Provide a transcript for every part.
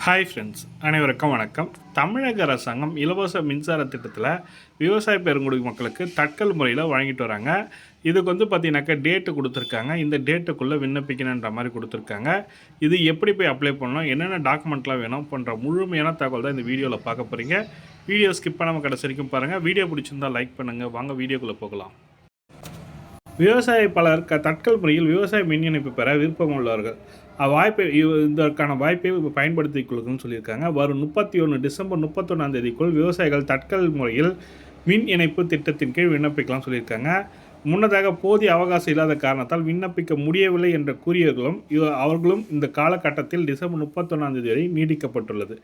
Hi friends, அனைவருக்கும் வணக்கம். தமிழக அரசாங்கம் இலவச மின்சார திட்டத்தில் விவசாய பெருங்குடி மக்களுக்கு தட்கல் முறையில் வழங்கிட்டு வராங்க. இதுக்கு பார்த்தீங்கன்னாக்கா டேட்டு கொடுத்துருக்காங்க. இந்த டேட்டுக்குள்ளே விண்ணப்பிக்கணுன்ற மாதிரி கொடுத்துருக்காங்க. இது எப்படி போய் அப்ளை பண்ணணும், என்னென்ன டாக்குமெண்ட்லாம் வேணும் போன்ற முழுமையான தகவல் தான் இந்த வீடியோவில் பார்க்க போகிறீங்க. வீடியோ ஸ்கிப் பண்ணாமல் கடைசி வரைக்கும் பாருங்கள். வீடியோ பிடிச்சிருந்தால் லைக் பண்ணுங்கள். வாங்க வீடியோக்குள்ளே போகலாம். விவசாய பலர் தட்கல் முறையில் விவசாய மின் இணைப்பு பெற விருப்பம் உள்ளவர்கள் இதற்கான வாய்ப்பை பயன்படுத்திக் கொள்ளுன்னு சொல்லியிருக்காங்க. வரும் 31 டிசம்பர் 31 விவசாயிகள் தட்கல் முறையில் மின் இணைப்பு திட்டத்தின் கீழ் விண்ணப்பிக்கலாம் சொல்லியிருக்காங்க. முன்னதாக போதிய அவகாசம் இல்லாத காரணத்தால் விண்ணப்பிக்க முடியவில்லை என்ற கூறியவர்களும் அவர்களும் இந்த காலகட்டத்தில் டிசம்பர் 31 வரை நீடிக்கப்பட்டுள்ளது.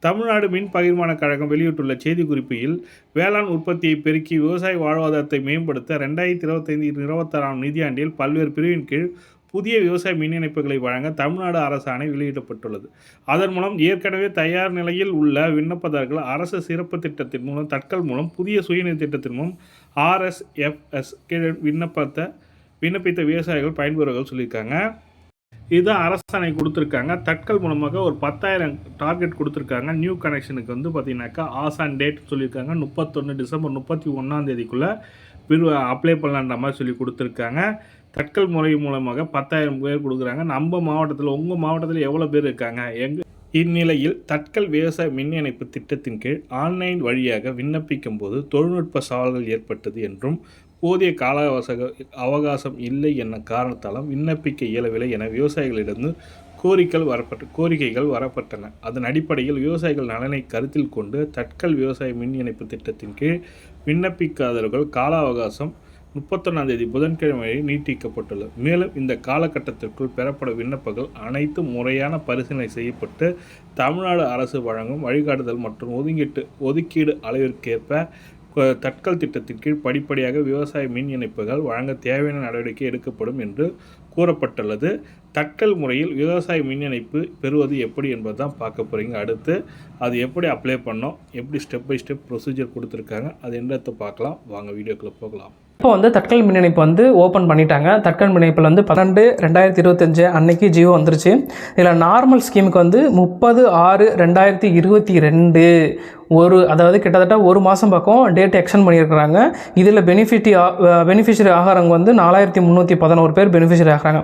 தமிழ்நாடு மின் பகிர்மான கழகம் வெளியிட்டுள்ள செய்திக்குறிப்பில் வேளாண் உற்பத்தியை பெருக்கி விவசாய வாழ்வாதாரத்தை மேம்படுத்த 2025-26 நிதியாண்டில் பல்வேறு பிரிவின் கீழ் புதிய விவசாய மின் இணைப்புகளை வழங்க தமிழ்நாடு அரசாணை வெளியிடப்பட்டுள்ளது. அதன் மூலம் ஏற்கனவே தயார் நிலையில் உள்ள விண்ணப்பதாரர்கள் அரசு சிறப்பு திட்டத்தின் மூலம் தட்கல் மூலம் புதிய சுயநிதி திட்டத்தின் மூலம் RSFS கீழ் விண்ணப்பித்த விவசாயிகள் பயன்பெறுவர்கள் சொல்லியிருக்காங்க. இதுதான் அரசாணை கொடுத்துருக்காங்க. தட்கல் மூலமாக ஒரு 10,000 டார்கெட் கொடுத்துருக்காங்க. நியூ கனெக்ஷனுக்கு பார்த்தீங்கன்னாக்கா ஆசான் டேட் சொல்லியிருக்காங்க. 31 டிசம்பர் 31 அப்ளை பண்ணலான்ற மாதிரி சொல்லி கொடுத்துருக்காங்க. தட்கல் முறை மூலமாக 10,000 பேர் கொடுக்குறாங்க. நம்ம மாவட்டத்தில், உங்கள் மாவட்டத்தில் எவ்வளோ பேர் இருக்காங்க? இந்நிலையில் தட்கல் விவசாய மின் இணைப்பு திட்டத்தின் கீழ் ஆன்லைன் வழியாக விண்ணப்பிக்கும் போது தொழில்நுட்ப சவால்கள் ஏற்பட்டது என்றும் போதிய கால அவகாசம் இல்லை என காரணத்தாலும் விண்ணப்பிக்க இயலவில்லை என விவசாயிகளிடம் கோரிக்கைகள் வரப்பட்டன. அதன் அடிப்படையில் விவசாயிகள் நலனை கருத்தில் கொண்டு தட்கல் விவசாய மின் இணைப்பு திட்டத்தின் கீழ் விண்ணப்பிக்காதவர்கள் கால அவகாசம் 31 புதன்கிழமை வரை நீட்டிக்கப்பட்டுள்ளது. மேலும் இந்த காலகட்டத்திற்குள் பெறப்படும் விண்ணப்பங்கள் அனைத்தும் முறையான பரிசீலனை செய்யப்பட்டு தமிழ்நாடு அரசு வழங்கும் வழிகாட்டுதல் மற்றும் ஒதுக்கீடு அளவிற்கேற்ப தட்கல் திட்டத்தின் கீழ் படிப்படியாக விவசாய மின் இணைப்புகள் வழங்க தேவையான நடவடிக்கை எடுக்கப்படும் என்று கூறப்பட்டுள்ளது. தட்கல் முறையில் விவசாய மின் இணைப்பு பெறுவது எப்படி என்பது தான் பார்க்க போகிறீங்க. அடுத்து அது எப்படி அப்ளை பண்ணோம், எப்படி ஸ்டெப் பை ஸ்டெப் ப்ரொசீஜர் கொடுத்துருக்காங்க, அது என்னத்தை பார்க்கலாம். வாங்க வீடியோக்குள்ளே போகலாம். இப்போ தட்கல் மின் இணைப்பு ஓப்பன் பண்ணிட்டாங்க. தட்கல் மின் இணைப்பில் 12/2025 அன்னைக்கு ஜியோ வந்துருச்சு. இதில் நார்மல் ஸ்கீமுக்கு 30/6/2022 அதாவது கிட்டத்தட்ட ஒரு மாதம் பக்கம் டேட் எக்ஸ்டெண்ட் பண்ணியிருக்கிறாங்க. இதில் பெனிஃபிஷரி ஆகிறவங்க 4311 பேர் பெனிஃபிஷரி ஆகிறாங்க.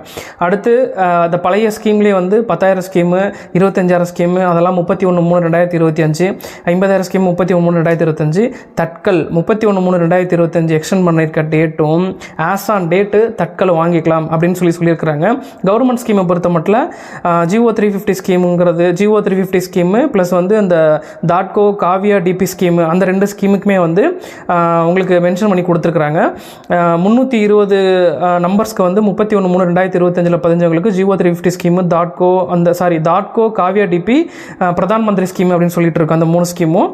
அடுத்து அந்த பழைய ஸ்கீம்லேயே 10,000 ஸ்கீமு, 25,000 ஸ்கீமு, அதெல்லாம் 31/3/2025, 50,000 ஸ்கீம் 31/3/2025, தட்கல் 31/3/2025 எக்ஸ்டெண்ட் பண்ணியிருக்க டேட்டும் ஆஸ் ஆன் டேட்டு தட்கல் வாங்கிக்கலாம் அப்படின்னு சொல்லியிருக்கிறாங்க. கவர்மெண்ட் ஸ்கீமை பொறுத்த மட்டும் ஜிஓ 350 ஸ்கீமுங்கிறது ஜிஓ 350 ஸ்கீமு ப்ளஸ் அந்த தாட்கோ காவியா டிபி ஸ்கீமு, அந்த 2 ஸ்கீமுக்குமே உங்களுக்கு மென்ஷன் பண்ணி கொடுத்துருக்குறாங்க. 320 நம்பர்ஸ்க்கு 31/3/2025 பதிஞ்சவங்களுக்கு ஜிஓ 350 ஸ்கீமு, தாட்கோ காவியா டிபி, பிரதான் மந்திரி ஸ்கீம் அப்படின்னு சொல்லிட்டு இருக்கு. அந்த 3 ஸ்கீமும்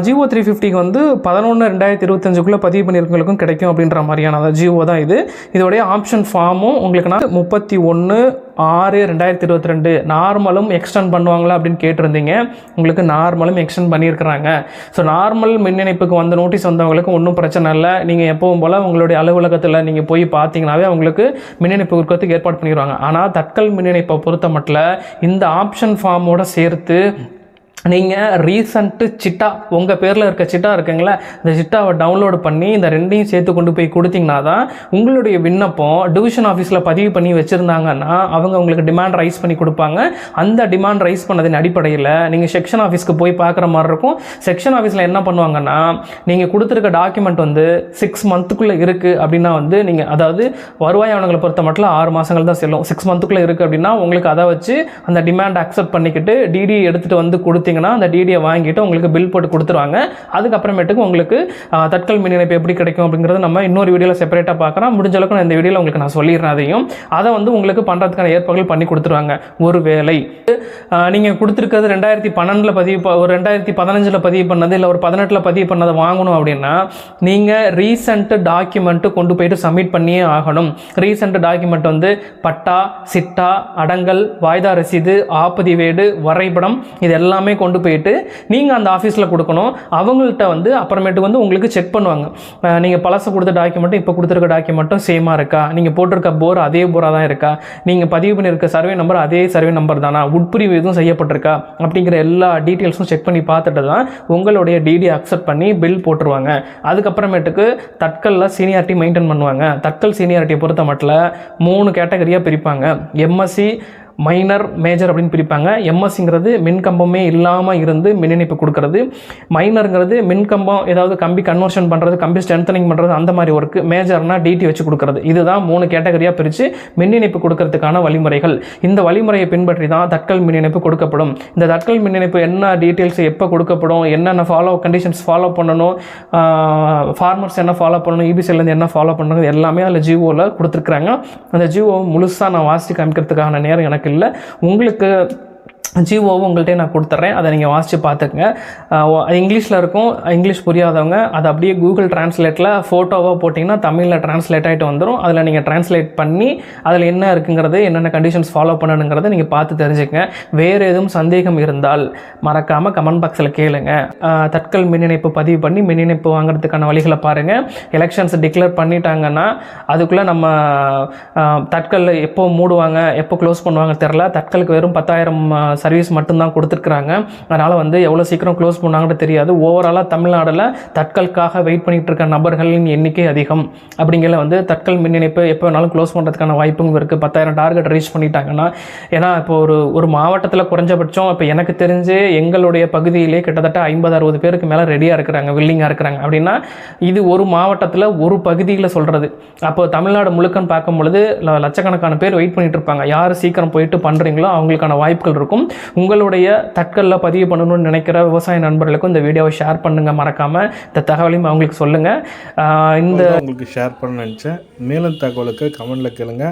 ஜிஓ 350க்கு 11/2025 பதிவு பண்ணியிருக்கவங்களுக்கும் கிடைக்கும் அப்படின்ற மாதிரியான ஜிஓ தான் இது. இதோடைய ஆப்ஷன் ஃபார்மும் உங்களுக்கு நான் 31/6/2022 நார்மலும் எக்ஸ்டெண்ட் பண்ணுவாங்களா அப்படின்னு கேட்டிருந்தீங்க. உங்களுக்கு நார்மலும் எக்ஸ்டெண்ட் பண்ணியிருக்கிறாங்க. ஸோ நார்மல் மின் இணைப்புக்கு நோட்டீஸ் வந்தவங்களுக்கு ஒன்றும் பிரச்சனை இல்லை. நீங்கள் எப்பவும் போல் உங்களுடைய அலுவலகத்தில் நீங்கள் போய் பார்த்தீங்கன்னாவே அவங்களுக்கு மின் இணைப்பு கொடுக்கறதுக்கு ஏற்பாடு பண்ணிடுவாங்க. ஆனால் தட்கல் மின் இணைப்பை பொறுத்த மட்டும் இந்த ஆப்ஷன் ஃபார்மோட சேர்த்து நீங்கள் ரீசன்ட்டு சிட்டா, உங்கள் பேரில் இருக்க சிட்டா இருக்குங்களா, இந்த சிட்டாவை டவுன்லோடு பண்ணி இந்த 2ஐயும் சேர்த்து கொண்டு போய் கொடுத்தீங்கன்னா தான் உங்களுடைய விண்ணப்பம் டிவிஷன் ஆஃபீஸில் பதிவு பண்ணி வச்சுருந்தாங்கன்னா அவங்க உங்களுக்கு டிமாண்ட் ரைஸ் பண்ணி கொடுப்பாங்க. அந்த டிமாண்ட் ரைஸ் பண்ணதின் அடிப்படையில் நீங்கள் செக்ஷன் ஆஃபீஸ்க்கு போய் பார்க்குற மாதிரி இருக்கும். செக்ஷன் ஆஃபீஸில் என்ன பண்ணுவாங்கன்னா, நீங்கள் கொடுத்துருக்க டாக்குமெண்ட் 6 மந்த்துக்குள்ளே இருக்குது அப்படின்னா நீங்கள், அதாவது வருவாய் ஆவணங்களை பொறுத்த மட்டும் 6 மாதங்கள் தான் செல்லும். 6 மந்த்துக்குள்ளே இருக்குது அப்படின்னா உங்களுக்கு அதை வச்சு அந்த டிமாண்ட் அக்செப்ட் பண்ணிக்கிட்டு டிடி எடுத்துகிட்டு கொடுத்தீங்கன்னா அந்த டிடியை வாங்கிட்டு உங்களுக்கு பில் போட்டு கொடுத்துருவாங்க. அதுக்கப்புறமேட்டுக்கு உங்களுக்கு தட்கல் மின் இணைப்பு எப்படி கிடைக்கும் அப்படிங்கிறது நம்ம இன்னொரு வீடியோவில் செப்பரேட்டாக பார்க்குறோம். முடிஞ்ச அளவுக்கு நான் இந்த வீடியோவில் உங்களுக்கு நான் சொல்லிடுறேன். அதை உங்களுக்கு பண்ணுறதுக்கான ஏற்பாடுகள் பண்ணி கொடுத்துருவாங்க. ஒருவேளை நீங்கள் கொடுத்துருக்கிறது 2012 பதிவு, ஒரு 2015 பதிவு பண்ணது, இல்லை ஒரு 18 பதிவு பண்ணதை வாங்கணும் அப்படின்னா நீங்கள் ரீசெண்ட் டாக்குமெண்ட்டு கொண்டு போயிட்டு சப்மிட் பண்ணியே ஆகணும். ரீசெண்ட் டாக்குமெண்ட் பட்டா, சிட்டா, அடங்கல், வாய்தா ரசீது, ஆப்பதிவேடு, வரைபடம், இது எல்லாமே கொண்டு போயிட்டு நீங்கள் அந்த ஆஃபீஸில் கொடுக்கணும். அவங்கள்ட்ட வந்து அப்புறமேட்டு வந்து உங்களுக்கு செக் பண்ணுவாங்க. நீங்கள் பழசை கொடுத்த டாக்குமெண்ட்டும் இப்போ கொடுத்துருக்க டாக்குமெண்ட்டும் சேமாக இருக்கா, நீங்கள் போட்டிருக்க போர் அதே போராக தான் இருக்கா, நீங்கள் பதிவு பண்ணியிருக்க சர்வே நம்பர் அதே சர்வே நம்பர் தானா, உட்பிரிவு எதுவும் செய்யப்பட்டிருக்கா அப்படிங்கிற எல்லா டீட்டெயில்ஸும் செக் பண்ணி பார்த்துட்டு தான் உங்களுடைய டிடி அக்செப்ட் பண்ணி பில் போட்டுருவாங்க. அதுக்கப்புறமேட்டுக்கு தட்கலில் சீனியாரிட்டி மெயின்டைன் பண்ணுவாங்க. தட்கல் சீனியாரிட்டியை பொறுத்த மட்டும் 3 கேட்டகரியாக பிரிப்பாங்க. எம்எஸ்சி, மைனர், மேஜர் அப்படின்னு பிரிப்பாங்க. எம்எஸ்சிங்கிறது மின்கம்பமே இல்லாமல் இருந்து மின் இணைப்பு கொடுக்கறது. மைனருங்கிறது மின்கம்பம் ஏதாவது கம்பி கன்வர்ஷன் பண்ணுறது, கம்பி ஸ்ட்ரென்தனிங் பண்ணுறது, அந்த மாதிரி ஒர்க்கு. மேஜர்னா டிடி வச்சு கொடுக்கறது. இதுதான் 3 கேட்டகரியாக பிரித்து மின் இணைப்பு கொடுக்கறதுக்கான வழிமுறைகள். இந்த வழிமுறையை பின்பற்றி தான் தட்கல் மின் இணைப்பு கொடுக்கப்படும். இந்த தட்கல் மின் இணைப்பு என்ன டீட்டெயில்ஸ் எப்போ கொடுக்கப்படும், என்னென்ன கண்டிஷன்ஸ் ஃபாலோ பண்ணணும், ஃபார்மர்ஸ் என்ன ஃபாலோ பண்ணணும், இபிசிலேருந்து என்ன ஃபாலோ பண்ணணும், எல்லாமே அதில் ஜிஓவில் கொடுத்துருக்குறாங்க. அந்த ஜிஓ முழுசாக நான் வாசித்து காமிக்கிறதுக்கான நேரம் எனக்கு இல்லை. உங்களுக்கு ஜிஓவும் உங்கள்கிட்ட நான் கொடுத்துட்றேன். அதை நீங்கள் வாசித்து பார்த்துக்குங்க. இங்கிலீஷில் இருக்கும். இங்கிலீஷ் புரியாதவங்க அதை அப்படியே கூகுள் டிரான்ஸ்லேட்டில் ஃபோட்டோவாக போட்டிங்கன்னா தமிழில் டிரான்ஸ்லேட் ஆகிட்டு வந்துடும். அதில் நீங்கள் டிரான்ஸ்லேட் பண்ணி அதில் என்ன இருக்குங்கிறது, என்னென்ன கண்டிஷன்ஸ் ஃபாலோ பண்ணணுங்கிறத நீங்கள் பார்த்து தெரிஞ்சுக்கங்க. வேறு எதுவும் சந்தேகம் இருந்தால் மறக்காமல் கமெண்ட் பாக்ஸில் கேளுங்க. தட்கல் மின் இணைப்பு பதிவு பண்ணி மின் இணைப்பு வாங்குறதுக்கான வழிகளை பாருங்கள். எலெக்ஷன்ஸ் டிக்ளேர் பண்ணிட்டாங்கன்னா அதுக்குள்ளே நம்ம தட்கல் எப்போ மூடுவாங்க, எப்போ க்ளோஸ் பண்ணுவாங்க தெரில. தட்கலுக்கு வெறும் 10,000 சர்வீஸ் மட்டும்தான் கொடுத்துருக்குறாங்க. அதனால் வந்து எவ்வளோ சீக்கிரம் க்ளோஸ் பண்ணாங்கன்னு தெரியாது. ஓவராலாக தமிழ்நாட்டில் தட்கலுக்காக வெயிட் பண்ணிகிட்டு இருக்க நபர்களின் எண்ணிக்கை அதிகம். அப்படிங்கிற வந்து தட்கல் மின் இணைப்பு எப்போ வேணாலும் க்ளோஸ் பண்ணுறதுக்கான வாய்ப்பும் இருக்குது. 10,000 டார்கெட் ரீச் பண்ணிட்டாங்கன்னா. ஏன்னா இப்போ ஒரு மாவட்டத்தில் குறைஞ்சபட்சம் இப்போ எனக்கு தெரிஞ்சு எங்களுடைய பகுதியிலே கிட்டத்தட்ட 50-60 பேருக்கு மேலே ரெடியாக இருக்கிறாங்க, வில்லிங்காக இருக்கிறாங்க. அப்படின்னா இது ஒரு மாவட்டத்தில் ஒரு பகுதியில் சொல்கிறது. அப்போ தமிழ்நாடு முழுக்கன்னு பார்க்கும் பொழுது லட்சக்கணக்கான பேர் வெயிட் பண்ணிட்டு இருப்பாங்க. யார் சீக்கிரம் போயிட்டு பண்ணுறீங்களோ அவங்களுக்கான வாய்ப்புகள் இருக்கும். உங்களுடைய தட்கலில் பதிவு பண்ணணும்னு நினைக்கிற விவசாய நண்பர்களுக்கும் இந்த வீடியோவை ஷேர் பண்ணுங்கள். மறக்காமல் இந்த தகவலையும் அவங்களுக்கு சொல்லுங்கள். இந்த உங்களுக்கு ஷேர் பண்ண நினச்சேன். மேலும் தகவலுக்கு கமெண்டில் கேளுங்க.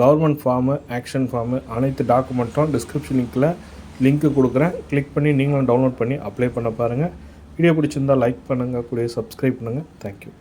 கவர்மெண்ட் ஃபார்மு, ஆக்ஷன் ஃபார்மு, அனைத்து டாக்குமெண்ட்டும் டிஸ்கிரிப்ஷன் லிங்க்கு கொடுக்குறேன். கிளிக் பண்ணி நீங்களும் டவுன்லோட் பண்ணி அப்ளை பண்ண பாருங்கள். வீடியோ பிடிச்சிருந்தால் லைக் பண்ணுங்கள், கூட சப்ஸ்கிரைப் பண்ணுங்கள். தேங்க்யூ.